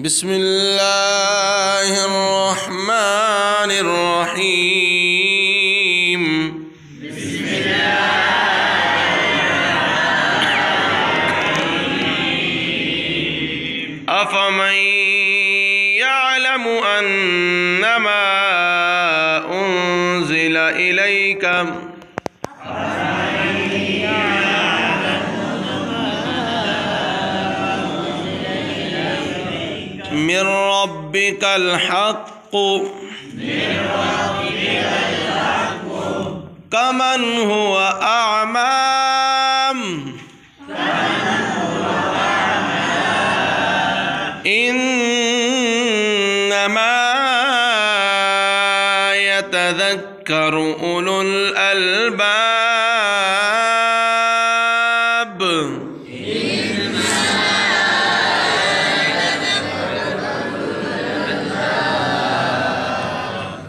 بسم الله الرحمن الرحيم. بسم الله. أفمن يعلم أنما أنزل إليك من ربك الحق كمن هو أعمى إنما يتذكر أولو الألباب.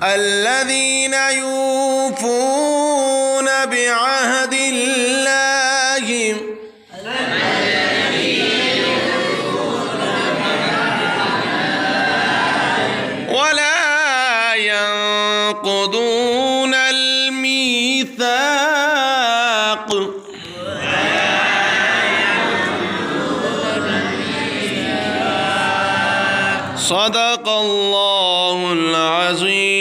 الذين يوفون بعهد الله ولا ينقضون الميثاق. صدق الله العظيم.